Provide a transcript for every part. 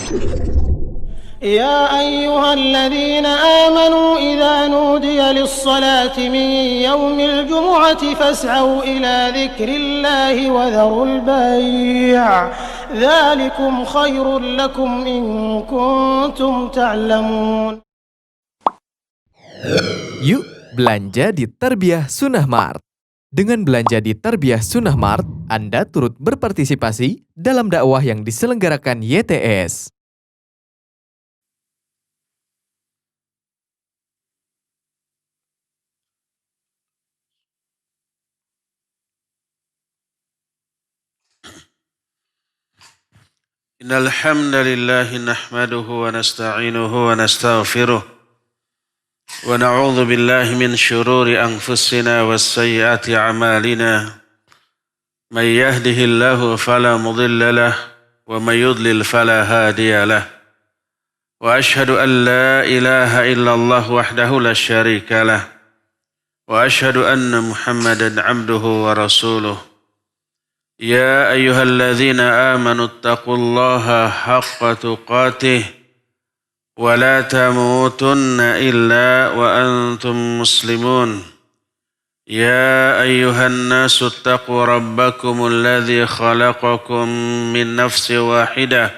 يا أيها الذين آمنوا إذا نودي للصلاة من يوم الجمعة فاسعوا إلى ذكر الله وذروا البيع ذلكم خير لكم إن كنتم تعلمون. Yuk belanja di Tarbiyah Sunnah Mart. Dengan belanja di Tarbiyah Sunnah Mart, Anda turut berpartisipasi dalam dakwah yang diselenggarakan YTS. إن الحمد لله نحمده ونستعينه ونستغفره ونعوذ بالله من شرور أنفسنا والسيئات أعمالنا من يهده الله فلا مضل له ومن يضلل فلا هادي له وأشهد أن لا إله إلا الله وحده لا شريك له وأشهد أن محمدا عبده ورسوله. يا أيها الذين آمنوا اتقوا الله حق تقاته ولا تموتن إلا وأنتم مسلمون. يا أيها الناس اتقوا ربكم الذي خلقكم من نفس واحدة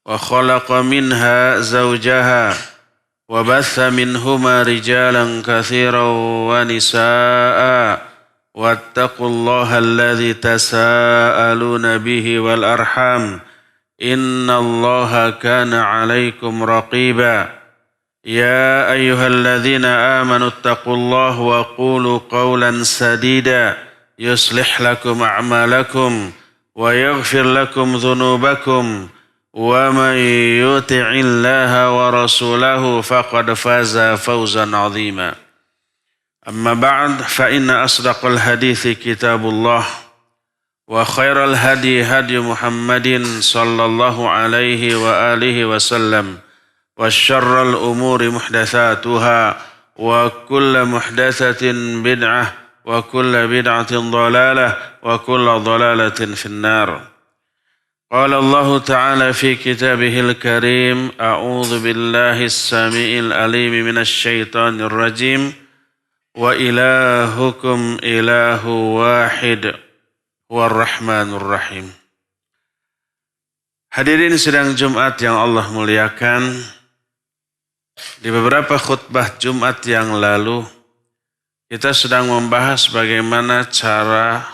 وخلق منها زوجها وبث منهما رجالا كثيرا ونساء واتقوا الله الذي تساءلون به والأرحام إن الله كان عليكم رقيبا. يا أيها الذين آمنوا اتقوا الله وقولوا قولا سديدا يصلح لكم أعمالكم ويغفر لكم ذنوبكم ومن يطع الله ورسوله فقد فاز فوزا عظيما. أما بعد فإن أصدق الحديث كتاب الله وخير الهدي هدي محمد صلى الله عليه وآله وسلم وشر الأمور محدثاتها وكل محدثة بدعة وكل بدعة ضلالة وكل ضلالة في النار. قال الله تعالى في كتابه الكريم أعوذ بالله السميع العليم من الشيطان الرجيم wa ilahukum ilahu wahid warrahmanur rahim. Hadirin sidang Jumat yang Allah muliakan, di beberapa khutbah Jumat yang lalu kita sedang membahas bagaimana cara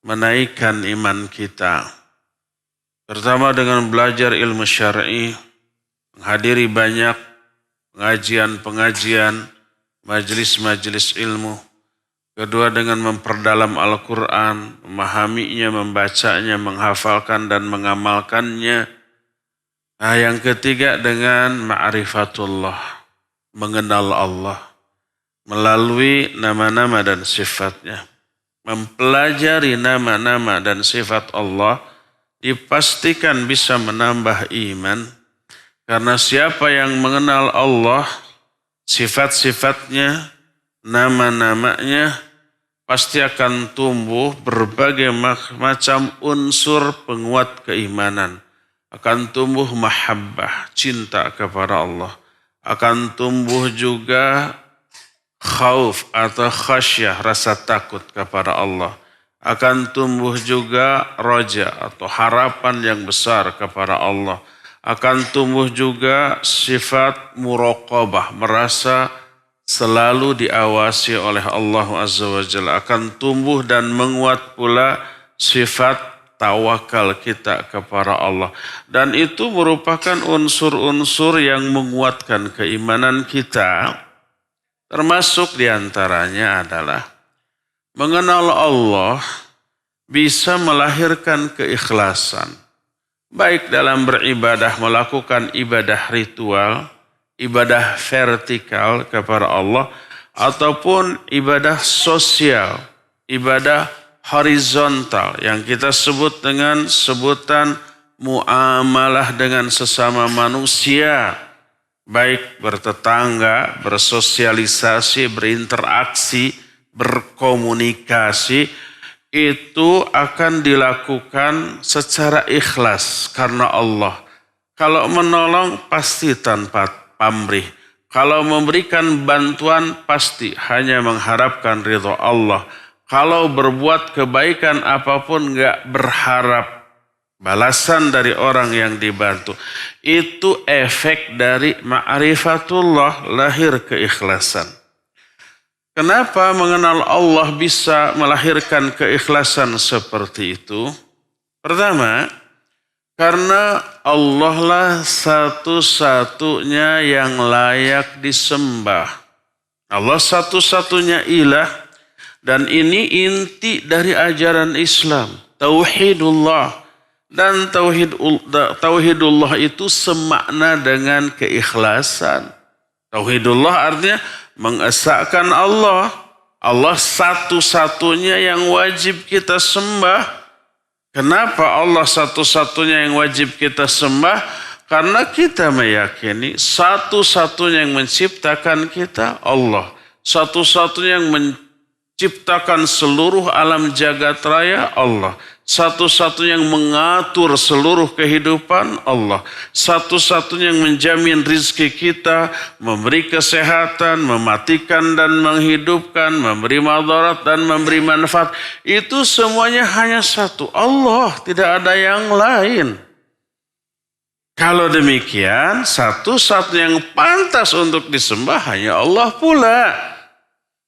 menaikkan iman kita. Pertama dengan belajar ilmu syar'i, menghadiri banyak pengajian-pengajian, majelis-majelis ilmu. Kedua dengan memperdalam Al-Quran, memahaminya, membacanya, menghafalkan dan mengamalkannya. Nah, yang ketiga dengan ma'rifatullah, mengenal Allah melalui nama-nama dan sifatnya. Mempelajari nama-nama dan sifat Allah dipastikan bisa menambah iman, karena siapa yang mengenal Allah, sifat-sifatnya, nama-namanya, pasti akan tumbuh berbagai macam unsur penguat keimanan. Akan tumbuh mahabbah, cinta kepada Allah. Akan tumbuh juga khauf atau khasyah, rasa takut kepada Allah. Akan tumbuh juga roja atau harapan yang besar kepada Allah. Akan tumbuh juga sifat muraqabah, merasa selalu diawasi oleh Allah Azza wa Jalla. Akan tumbuh dan menguat pula sifat tawakal kita kepada Allah. Dan itu merupakan unsur-unsur yang menguatkan keimanan kita. Termasuk diantaranya adalah mengenal Allah bisa melahirkan keikhlasan. Baik dalam beribadah, melakukan ibadah ritual, ibadah vertikal kepada Allah, ataupun ibadah sosial, ibadah horizontal yang kita sebut dengan sebutan muamalah dengan sesama manusia, baik bertetangga, bersosialisasi, berinteraksi, berkomunikasi, itu akan dilakukan secara ikhlas karena Allah. Kalau menolong pasti tanpa pamrih. Kalau memberikan bantuan pasti hanya mengharapkan ridho Allah. Kalau berbuat kebaikan apapun gak berharap balasan dari orang yang dibantu. Itu efek dari ma'rifatullah, lahir keikhlasan. Kenapa mengenal Allah bisa melahirkan keikhlasan seperti itu? Pertama, karena Allah lah satu-satunya yang layak disembah. Allah satu-satunya ilah, dan ini inti dari ajaran Islam, tauhidullah. Dan tauhidullah itu semakna dengan keikhlasan. Tauhidullah artinya mengesahkan Allah. Allah satu-satunya yang wajib kita sembah. Kenapa Allah satu-satunya yang wajib kita sembah? Karena kita meyakini satu-satunya yang menciptakan kita Allah. Satu-satunya yang menciptakan seluruh alam jagat raya Allah. Satu-satunya yang mengatur seluruh kehidupan Allah. Satu-satunya yang menjamin rizki kita, memberi kesehatan, mematikan dan menghidupkan, memberi madarat dan memberi manfaat. Itu semuanya hanya satu, Allah, tidak ada yang lain. Kalau demikian, satu-satunya yang pantas untuk disembah hanya Allah pula.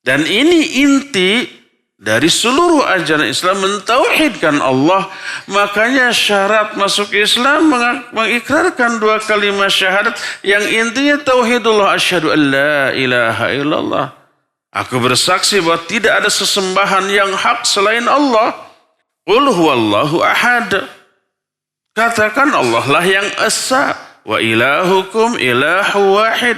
Dan ini inti dari seluruh ajaran Islam, mentauhidkan Allah. Makanya syarat masuk Islam mengikrarkan 2 kalimat syahadat yang intinya tauhidullah, asyhadu an la ilaha illallah. Aku bersaksi bahwa tidak ada sesembahan yang hak selain Allah. Qul huwallahu ahad. Katakan Allah lah yang esa, wa ilahukum ilahu wahid.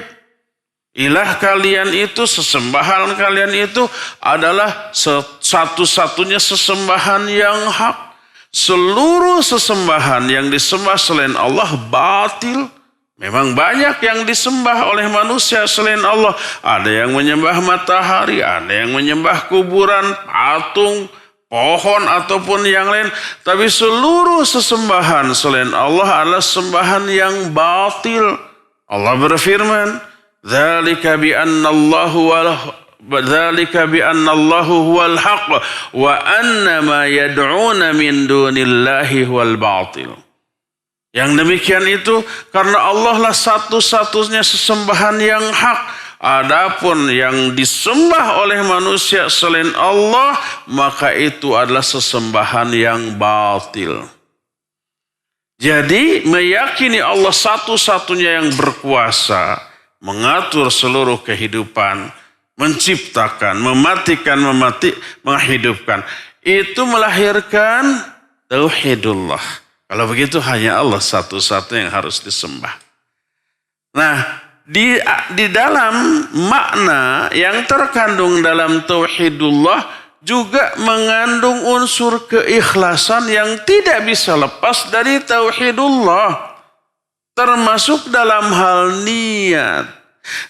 Ilah kalian itu, sesembahan kalian itu adalah satu-satunya sesembahan yang hak. Seluruh sesembahan yang disembah selain Allah batil. Memang banyak yang disembah oleh manusia selain Allah. Ada yang menyembah matahari, ada yang menyembah kuburan, patung, pohon ataupun yang lain. Tapi seluruh sesembahan selain Allah adalah sembahan yang batil. Allah berfirman, Dzalika bi anna Allahu huwal haqq wa anna ma yad'una min dunillahi huwal batil. Yang demikian itu karena Allah lah satu-satunya sesembahan yang hak. Adapun yang disembah oleh manusia selain Allah, maka itu adalah sesembahan yang batil. Jadi meyakini Allah satu-satunya yang berkuasa, mengatur seluruh kehidupan, menciptakan, mematikan, menghidupkan. Itu melahirkan tauhidullah. Kalau begitu hanya Allah satu-satunya yang harus disembah. Nah, di dalam makna yang terkandung dalam tauhidullah juga mengandung unsur keikhlasan yang tidak bisa lepas dari tauhidullah. Termasuk dalam hal niat.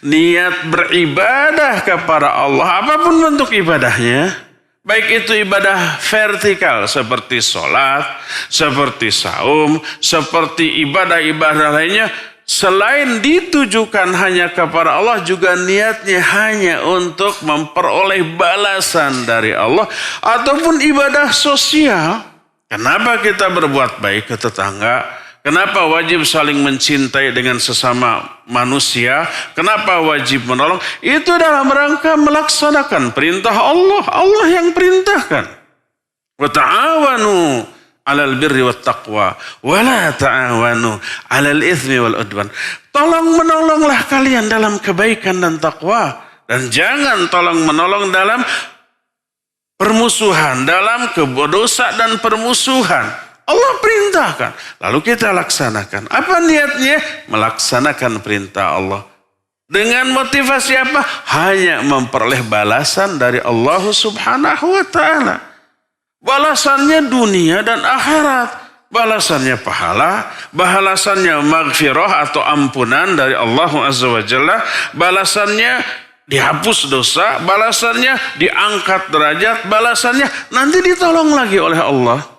Niat beribadah kepada Allah, apapun bentuk ibadahnya. Baik itu ibadah vertikal seperti sholat, seperti saum, seperti ibadah-ibadah lainnya. Selain ditujukan hanya kepada Allah, juga niatnya hanya untuk memperoleh balasan dari Allah. Ataupun ibadah sosial. Kenapa kita berbuat baik ke tetangga? Kenapa wajib saling mencintai dengan sesama manusia? Kenapa wajib menolong? Itu dalam rangka melaksanakan perintah Allah. Allah yang perintahkan. Wa ta'awanu 'alal birri wat taqwa wa la ta'awanu 'alal itsmi wal 'udwan. Tolong menolonglah kalian dalam kebaikan dan takwa, dan jangan tolong menolong dalam permusuhan, dalam dosa dan permusuhan. Allah perintahkan, lalu kita laksanakan. Apa niatnya? Melaksanakan perintah Allah. Dengan motivasi apa? Hanya memperoleh balasan dari Allah Subhanahu wa ta'ala. Balasannya dunia dan akhirat. Balasannya pahala, balasannya maghfirah atau ampunan dari Allah Azza wa Jalla. Balasannya dihapus dosa, balasannya diangkat derajat, balasannya nanti ditolong lagi oleh Allah.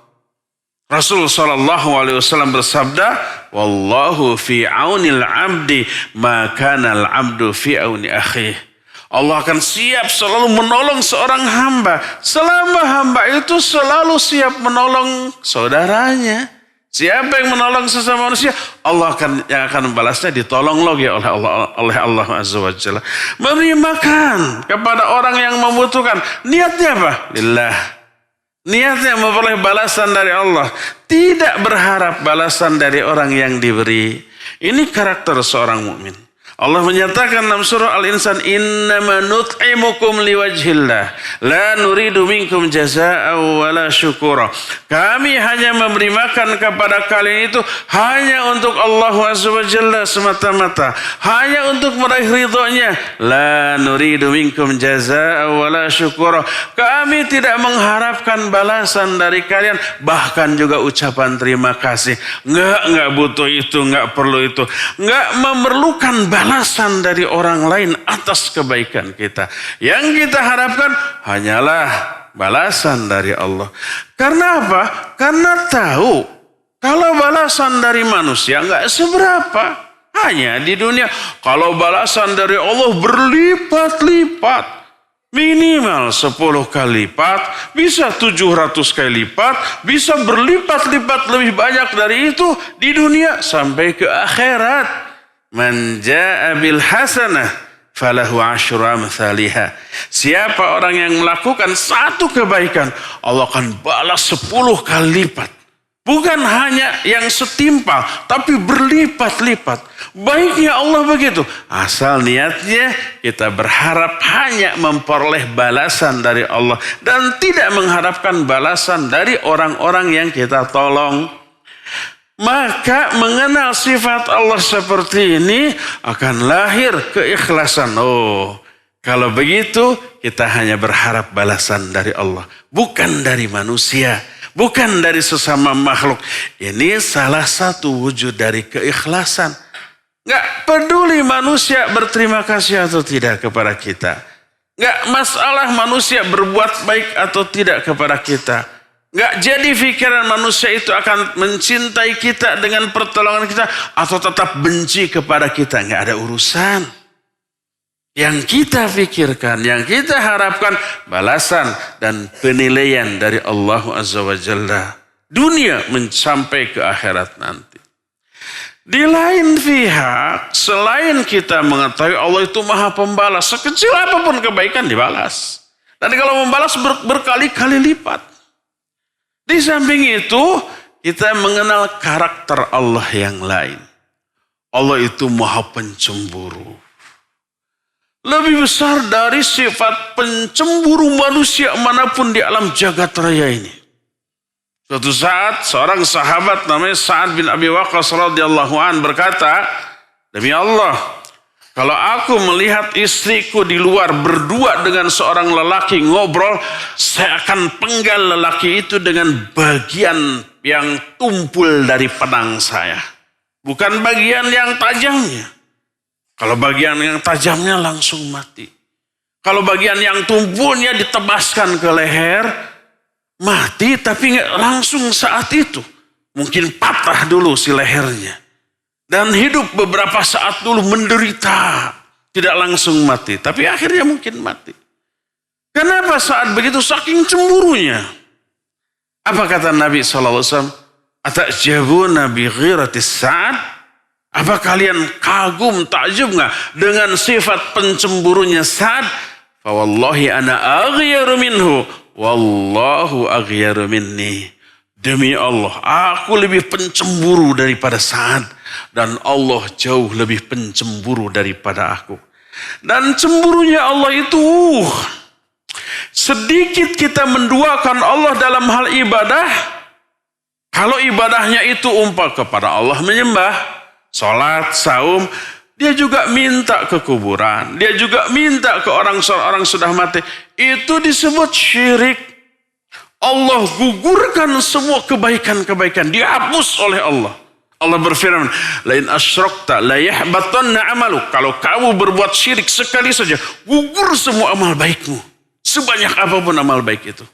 Rasul SAW bersabda, wallahu fi aunil abdi ma kana al abdu fi auni akhih. Allah akan siap selalu menolong seorang hamba selama hamba itu selalu siap menolong saudaranya. Siapa yang menolong sesama manusia, Allah yang akan membalasnya, ditolong lagi oleh Allah Azza wa Jalla. Memberi makan kepada orang yang membutuhkan. Niatnya apa? Lillah. Niatnya memperoleh balasan dari Allah. Tidak berharap balasan dari orang yang diberi. Ini karakter seorang mukmin. Allah menyatakan dalam surah Al-Insan, innama nut'imukum liwajhillah la nuridu minkum jazaa'an wala syukura. Kami hanya memberi makan kepada kalian itu hanya untuk Allah Azza wa Jalla semata-mata, hanya untuk meraih ridhonya. La nuridu minkum jazaa'an wala syukura. Kami tidak mengharapkan balasan dari kalian, bahkan juga ucapan terima kasih. Enggak butuh itu, enggak perlu itu, enggak memerlukan balasan dari orang lain atas kebaikan kita. Yang kita harapkan hanyalah balasan dari Allah. Karena apa? Karena tahu kalau balasan dari manusia enggak seberapa. Hanya di dunia. Kalau balasan dari Allah berlipat-lipat. Minimal 10 kali lipat, bisa 700 kali lipat, bisa berlipat-lipat lebih banyak dari itu di dunia sampai ke akhirat. Man jaa bil hasanah falahu asyru amsalihha. Siapa orang yang melakukan satu kebaikan, Allah akan balas 10 kali lipat. Bukan hanya yang setimpal, tapi berlipat-lipat. Baiknya Allah begitu. Asal niatnya kita berharap hanya memperoleh balasan dari Allah dan tidak mengharapkan balasan dari orang-orang yang kita tolong. Maka mengenal sifat Allah seperti ini akan lahir keikhlasan. Oh, kalau begitu kita hanya berharap balasan dari Allah, bukan dari manusia, bukan dari sesama makhluk. Ini salah satu wujud dari keikhlasan. Nggak peduli manusia berterima kasih atau tidak kepada kita. Nggak masalah manusia berbuat baik atau tidak kepada kita. Nggak jadi pikiran manusia itu akan mencintai kita dengan pertolongan kita atau tetap benci kepada kita. Nggak ada urusan. Yang kita pikirkan, yang kita harapkan balasan dan penilaian dari Allah Azza wa Jalla. Dunia sampai ke akhirat nanti. Di lain pihak, selain kita mengetahui Allah itu maha pembalas, sekecil apapun kebaikan dibalas. Dan kalau membalas berkali-kali lipat. Di samping itu, kita mengenal karakter Allah yang lain. Allah itu maha pencemburu. Lebih besar dari sifat pencemburu manusia manapun di alam jagat raya ini. Suatu saat, seorang sahabat namanya Sa'ad bin Abi Waqqas radhiyallahu an berkata, demi Allah, kalau aku melihat istriku di luar berdua dengan seorang lelaki ngobrol, saya akan penggal lelaki itu dengan bagian yang tumpul dari pedang saya. Bukan bagian yang tajamnya. Kalau bagian yang tajamnya langsung mati. Kalau bagian yang tumpulnya ditebaskan ke leher, mati tapi nggak langsung saat itu. Mungkin patah dulu si lehernya. Dan hidup beberapa saat dulu menderita. Tidak langsung mati. Tapi akhirnya mungkin mati. Kenapa saat begitu? Saking cemburunya. Apa kata Nabi SAW? Atajabuna bi ghiratis Sa'ad? Apa kalian kagum, takjub nggak dengan sifat pencemburunya Sa'ad? Fawallahi ana aghyaru minhu. Wallahu aghyaru minni. Demi Allah, aku lebih pencemburu daripada Sa'ad. Dan Allah jauh lebih pencemburu daripada aku. Dan cemburunya Allah itu sedikit kita menduakan Allah dalam hal ibadah. Kalau ibadahnya itu umpah kepada Allah menyembah, sholat, saum, dia juga minta ke kuburan. Dia juga minta ke orang sudah mati. Itu disebut syirik. Allah gugurkan semua kebaikan-kebaikan. Dihapus oleh Allah. Allah berfirman, lain asyrakta la yahbatanna amaluk. Kalau kamu berbuat syirik sekali saja, gugur semua amal baikmu. Sebanyak apapun amal baik itu.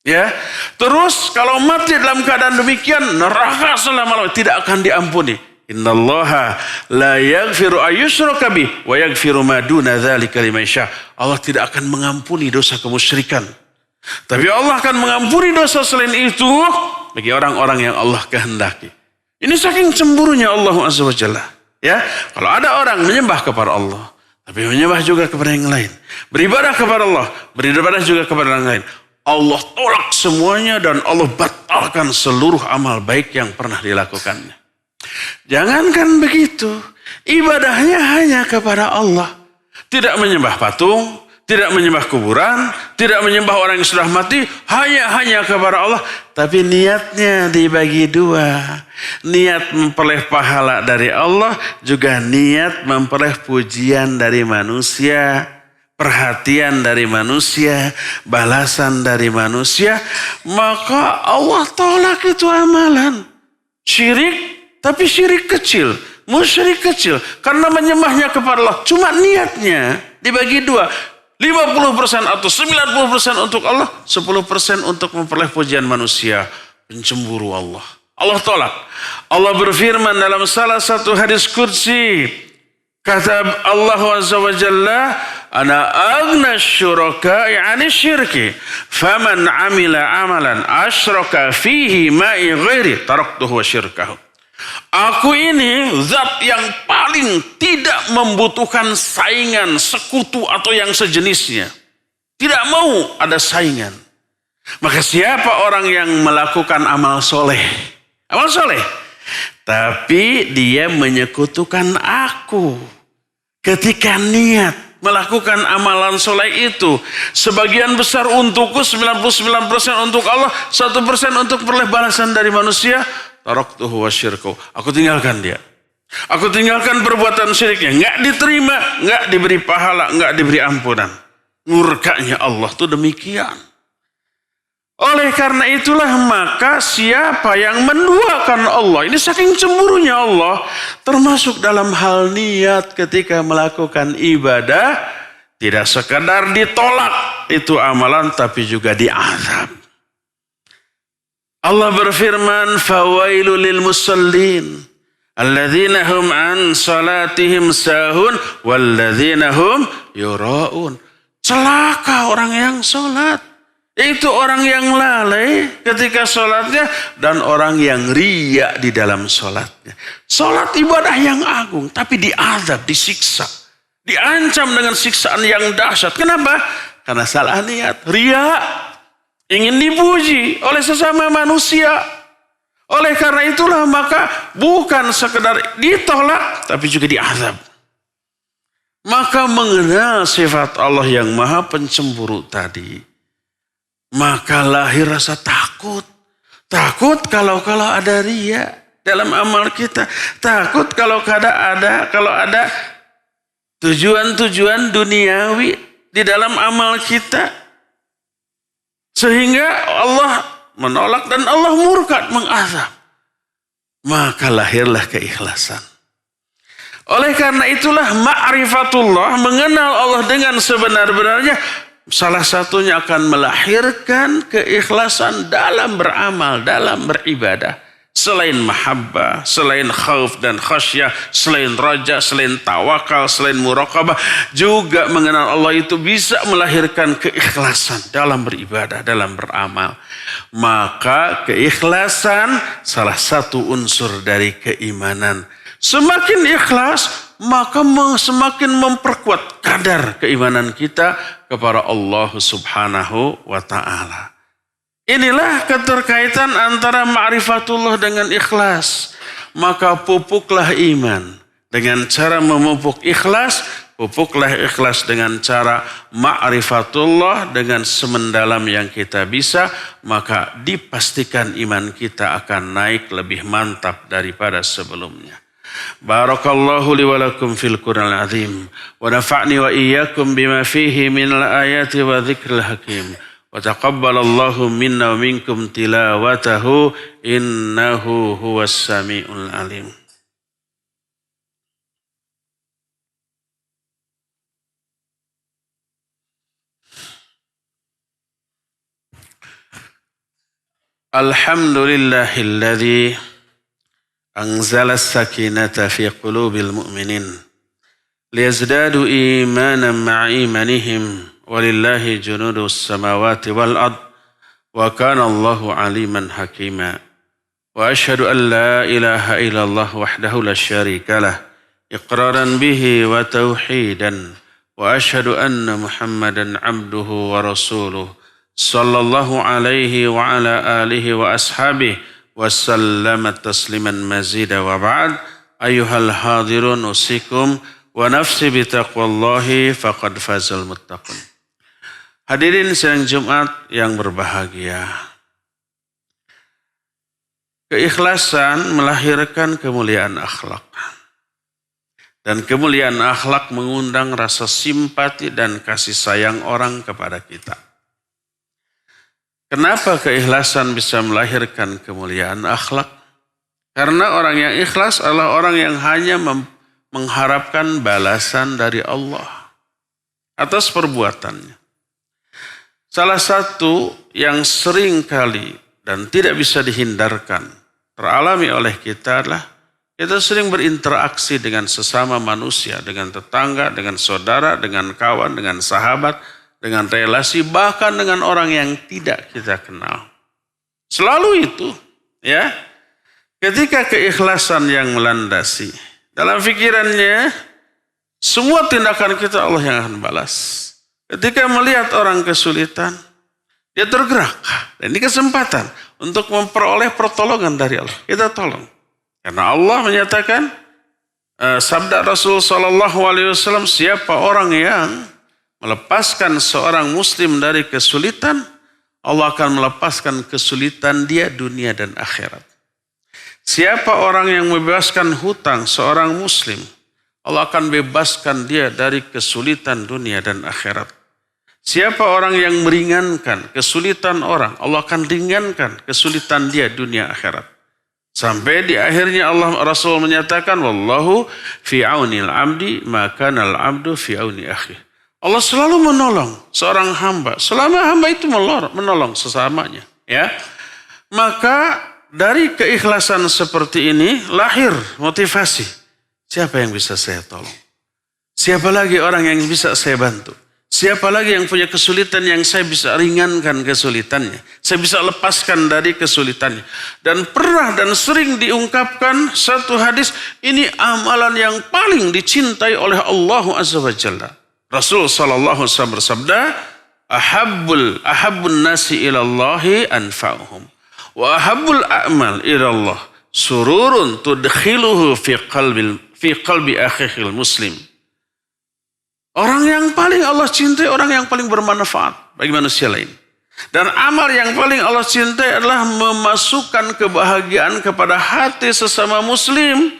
Ya, terus kalau mati dalam keadaan demikian, neraka selama-lamanya tidak akan diampuni. Innallaha la yaghfiru ayyushraka bih wa yaghfiru ma duna dzalika liman yasha. Allah tidak akan mengampuni dosa kemusyrikan. Tapi Allah akan mengampuni dosa selain itu bagi orang-orang yang Allah kehendaki. Ini saking cemburunya Allah Azza wa Jalla. Ya, kalau ada orang menyembah kepada Allah, tapi menyembah juga kepada yang lain, beribadah kepada Allah, beribadah juga kepada yang lain, Allah tolak semuanya dan Allah batalkan seluruh amal baik yang pernah dilakukannya. Jangankan begitu, ibadahnya hanya kepada Allah. Tidak menyembah patung, tidak menyembah kuburan, tidak menyembah orang yang sudah mati, hanya kepada Allah. Tapi niatnya dibagi dua. Niat memperoleh pahala dari Allah, juga niat memperoleh pujian dari manusia, perhatian dari manusia, balasan dari manusia. Maka Allah tolak itu amalan. Syirik, tapi syirik kecil, musyrik kecil. Karena menyembahnya kepada Allah. Cuma niatnya dibagi dua. 50% atau 90% untuk Allah. 10% untuk memperoleh pujian manusia. Pencemburu Allah. Allah tolak. Allah berfirman dalam salah satu hadis qudsi. Kata Allah Azza wa Jalla, Ana agna syuraka'i 'ani syirki, faman 'amila 'amalan asyraka fihi ma'i ghairi taraktuhu wa syirkahu. Aku ini zat yang paling tidak membutuhkan saingan, sekutu atau yang sejenisnya. Tidak mau ada saingan. Maka siapa orang yang melakukan amal soleh, tapi dia menyekutukan aku. Ketika niat melakukan amalan soleh itu, sebagian besar untukku, 99% untuk Allah, 1% untuk peroleh balasan dari manusia, taraktuhu wa syirku. Aku tinggalkan dia. Aku tinggalkan perbuatan syiriknya. Enggak diterima, enggak diberi pahala, enggak diberi ampunan. Murkanya Allah itu demikian. Oleh karena itulah maka siapa yang menduakan Allah, ini saking cemburunya Allah, termasuk dalam hal niat ketika melakukan ibadah, tidak sekadar ditolak itu amalan, tapi juga diazab. Allah berfirman, "Fawailul lil musallin, alladzina hum an salatihim sahun, walladzina hum yura'un." Celaka orang yang salat. Itu orang yang lalai ketika sholatnya dan orang yang riya di dalam sholatnya. Sholat ibadah yang agung, tapi diazab, disiksa. Diancam dengan siksaan yang dahsyat. Kenapa? Karena salah niat, riya. Ingin dipuji oleh sesama manusia. Oleh karena itulah maka bukan sekedar ditolak, tapi juga diazab. Maka mengenal sifat Allah yang maha pencemburu tadi, maka lahir rasa takut. Takut kalau ada riya dalam amal kita. Takut kalau ada tujuan-tujuan duniawi di dalam amal kita. Sehingga Allah menolak dan Allah murka, mengazab. Maka lahirlah keikhlasan. Oleh karena itulah ma'rifatullah, mengenal Allah dengan sebenar-benarnya, salah satunya akan melahirkan keikhlasan dalam beramal, dalam beribadah. Selain mahabbah, selain khauf dan khasyah, selain raja, selain tawakal, selain muraqabah, juga mengenal Allah itu bisa melahirkan keikhlasan dalam beribadah, dalam beramal. Maka keikhlasan salah satu unsur dari keimanan. Semakin ikhlas, maka semakin memperkuat kadar keimanan kita kepada Allah Subhanahu wa ta'ala. Inilah keterkaitan antara ma'rifatullah dengan ikhlas. Maka pupuklah iman dengan cara memupuk ikhlas, pupuklah ikhlas dengan cara ma'rifatullah dengan semendalam yang kita bisa, maka dipastikan iman kita akan naik lebih mantap daripada sebelumnya. Barakallahu li wa lakum fil Qur'anil azim wa nafa'ni wa iyyakum bima fihi minal ayati wa dzikril hakim wa taqabbalallahu minna wa minkum tilawatahu innahu huwas samiul alim. Alhamdulillahilladzi anzala as-sakinata fi qulubil mu'minin liyazdadu imanan ma'a imanihim walillahi junudus samawati wal ard wa kana Allahu aliman hakima. Wa asyhadu an la ilaha illallah wahdahu la syarika lah iqraran bihi wa tauhidan wa asyhadu anna Muhammadan abduhu wa rasuluh sallallahu alaihi wa ala alihi wa ashabihi wa sallama tasliman mazida wa ba'd. Ayyuhal hadirun usikum wa nafsi bitaqwallahi faqad fazal muttaqun. Hadirin sidang Jumat yang berbahagia. Keikhlasan melahirkan kemuliaan akhlak. Dan kemuliaan akhlak mengundang rasa simpati dan kasih sayang orang kepada kita. Kenapa keikhlasan bisa melahirkan kemuliaan akhlak? Karena orang yang ikhlas adalah orang yang hanya mengharapkan balasan dari Allah atas perbuatannya. Salah satu yang sering kali dan tidak bisa dihindarkan teralami oleh kita adalah kita sering berinteraksi dengan sesama manusia, dengan tetangga, dengan saudara, dengan kawan, dengan sahabat, dengan relasi, bahkan dengan orang yang tidak kita kenal. Selalu itu, ya. Ketika keikhlasan yang melandasi, dalam pikirannya, semua tindakan kita Allah yang akan balas. Ketika melihat orang kesulitan, dia tergerak. Dan ini kesempatan untuk memperoleh pertolongan dari Allah. Kita tolong. Karena Allah menyatakan, sabda Rasul SAW, siapa orang yang melepaskan seorang muslim dari kesulitan, Allah akan melepaskan kesulitan dia dunia dan akhirat. Siapa orang yang membebaskan hutang seorang muslim, Allah akan bebaskan dia dari kesulitan dunia dan akhirat. Siapa orang yang meringankan kesulitan orang, Allah akan ringankan kesulitan dia dunia akhirat. Sampai di akhirnya Allah Rasul menyatakan, wallahu fi aunil abdi maka nal abdu fi auni akhi. Allah selalu menolong seorang hamba selama hamba itu menolong sesamanya, ya. Maka dari keikhlasan seperti ini lahir motivasi. Siapa yang bisa saya tolong? Siapa lagi orang yang bisa saya bantu? Siapa lagi yang punya kesulitan yang saya bisa ringankan kesulitannya? Saya bisa lepaskan dari kesulitannya. Dan pernah dan sering diungkapkan satu hadis, ini amalan yang paling dicintai oleh Allah Azza wa Jalla. Rasul sallallahu alaihi wasallam bersabda, ahabbun nasi ilallahi anfa'uhum wa ahabbul a'mal ilallah sururun tudkhiluhu fi qalbi akhihil muslim. Orang yang paling Allah cintai, orang yang paling bermanfaat bagi manusia lain. Dan amal yang paling Allah cintai adalah memasukkan kebahagiaan kepada hati sesama muslim.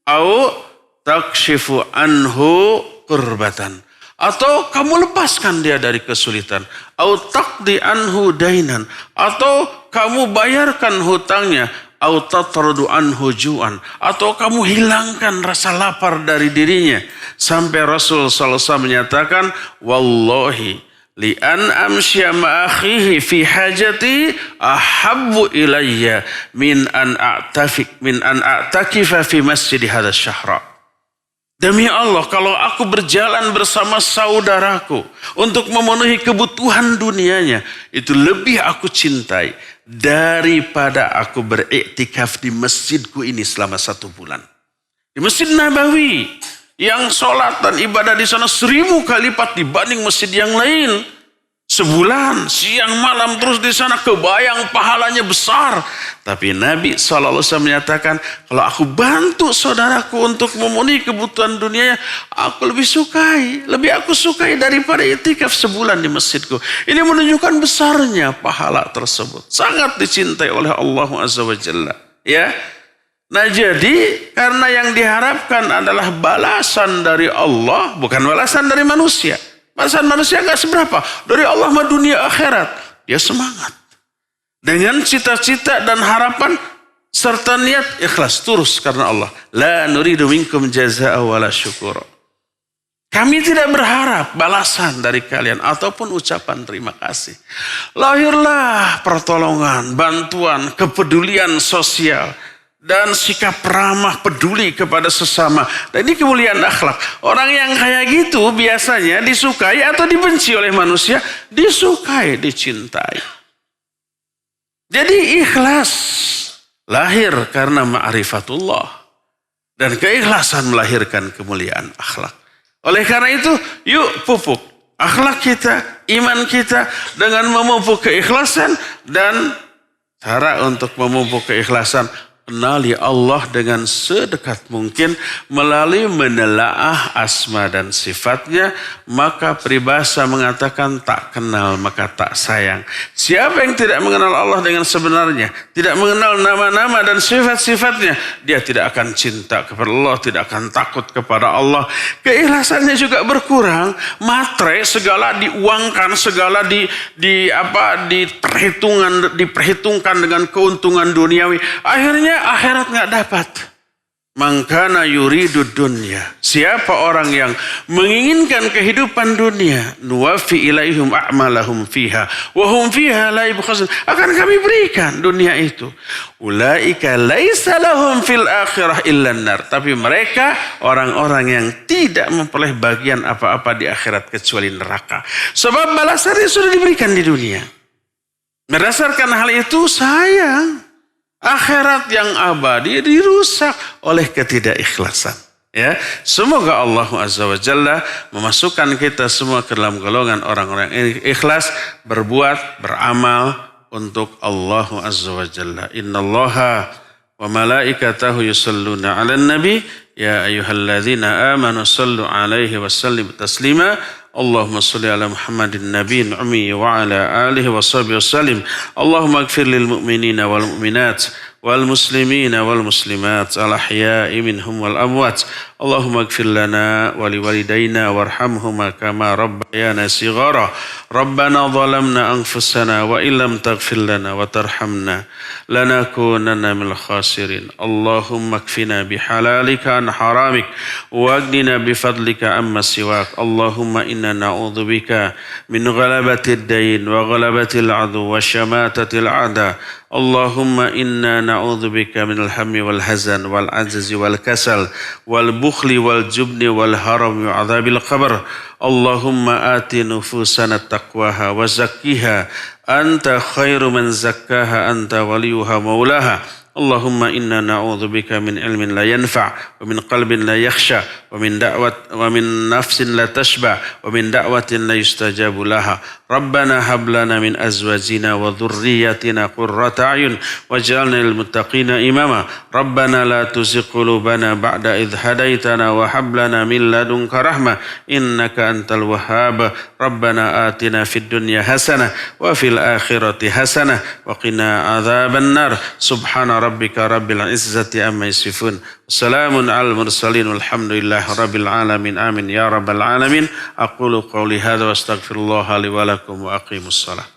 Au takshifu anhu kurbatan. Atau kamu lepaskan dia dari kesulitan. Au taqdi anhu dainan. Atau kamu bayarkan hutangnya. Au tatradu anhu ju'an. Atau kamu hilangkan rasa lapar dari dirinya. Sampai Rasul SAW menyatakan, wallahi li an amsya ma'akhihi fi hajati ahabbu ilayya min an a'takifa fi masjid hadha syahra. Demi Allah, kalau aku berjalan bersama saudaraku untuk memenuhi kebutuhan dunianya, itu lebih aku cintai daripada aku beriktikaf di masjidku ini selama 1 bulan. Di Masjid Nabawi, yang sholat dan ibadah di sana 1000 kali lipat dibanding masjid yang lain. Sebulan, siang malam terus di sana, kebayang pahalanya besar. Tapi Nabi SAW menyatakan, kalau aku bantu saudaraku untuk memenuhi kebutuhan dunianya, lebih aku sukai daripada itikaf sebulan di masjidku. Ini menunjukkan besarnya pahala tersebut. Sangat dicintai oleh Allah Azza wa Jalla. Ya. Nah jadi karena yang diharapkan adalah balasan dari Allah, bukan balasan dari manusia. Balasan manusia gak seberapa. Dari Allah mah dunia akhirat. Dia semangat. Dengan cita-cita dan harapan serta niat ikhlas terus karena Allah. La nuridu minkum jazaa'a wala syukura. Kami tidak berharap balasan dari kalian ataupun ucapan terima kasih. Lahirlah pertolongan, bantuan, kepedulian sosial dan sikap ramah peduli kepada sesama. Dan ini kemuliaan akhlak. Orang yang kayak gitu biasanya disukai atau dibenci oleh manusia, disukai, dicintai. Jadi ikhlas lahir karena ma'rifatullah. Dan keikhlasan melahirkan kemuliaan akhlak. Oleh karena itu, yuk pupuk akhlak kita, iman kita dengan memupuk keikhlasan. Dan cara untuk memupuk keikhlasan, kenali Allah dengan sedekat mungkin melalui menelaah asma dan sifatnya. Maka peribahasa mengatakan tak kenal maka tak sayang. Siapa yang tidak mengenal Allah dengan sebenarnya, tidak mengenal nama-nama dan sifat-sifatnya, dia tidak akan cinta kepada Allah, tidak akan takut kepada Allah. Keikhlasannya juga berkurang, matre segala diuangkan, segala diperhitungkan dengan keuntungan duniawi. Akhirnya akhirat nggak dapat. Mangkana yuridud dunya. Siapa orang yang menginginkan kehidupan dunia, nuwafi ilaihim a'malahum fiha wa hum fiha la yubkhasun. Akan kami berikan dunia itu. Ulaika laisa lahum fil akhirah illa nar. Tapi mereka orang-orang yang tidak memperoleh bagian apa-apa di akhirat kecuali neraka. Sebab balasannya sudah diberikan di dunia. Berdasarkan hal itu sayang. Akhirat yang abadi dirusak oleh ketidakikhlasan. Ya, semoga Allah Azza wa Jalla memasukkan kita semua ke dalam golongan orang-orang yang ikhlas berbuat, beramal untuk Allah Azza wa Jalla. Innallaha wa malaikatahu yusalluna 'alan nabi ya ayyuhalladzina amanu sallu 'alaihi wa sallimu taslima. Allahumma salli ala Muhammadin nabiyyin ummi wa ala alihi wa sahbihi wasallim. Allahumma ighfir lil mu'minina wal mu'minat wal muslimina wal muslimat al ahya'i minhum wal amwat. Allahumma ighfir lana wa liwalidayna warhamhuma kama rabbayana shighara. Rabbana zalamna anfusana wa illam taghfir lana wa tarhamna lanakunanna minal khasirin. Allahumma kfina bihalalika an haramik wa aghnina bifadlika amma siwak. Allahumma inna na'udzubika min ghalabatid dain wa ghalabatil adu wa syamatatil ada. Allahumma inna na'udzubika minal hammi wal hazan wal ajzi wal kasal wal bukhli wal jubni wal haram wa adzabil qabr. Allahumma ati nufusana taqwaha wa zakkiha anta khairu man zakkaha anta waliyuha maulaha. Allahumma inna na'udzubika min ilmin la yanfa' wa min qalbin la yakhsha wa min nafsin la tashba wa min da'watin la yustajabu laha. Rabbana hab lana min azwajina wa dhurriyyatina qurrata a'yun waj'alna lil muttaqina imama. Rabbana la tuzigh qulubana ba'da idh hadaitana wa hab lana min ladunka rahmah innaka antal wahhab. Rabbana atina fid dunya hasanah wa fil akhirati hasanah wa qina adzaban nar. Subhana rabbika rabbil izzati amma yasifun. Salamun alal mursalin walhamdulillahi rabbil alamin. Amin ya rabbal alamin. Aqulu qawli hadza wa astaghfirullah li wa lakum wa aqimus salah.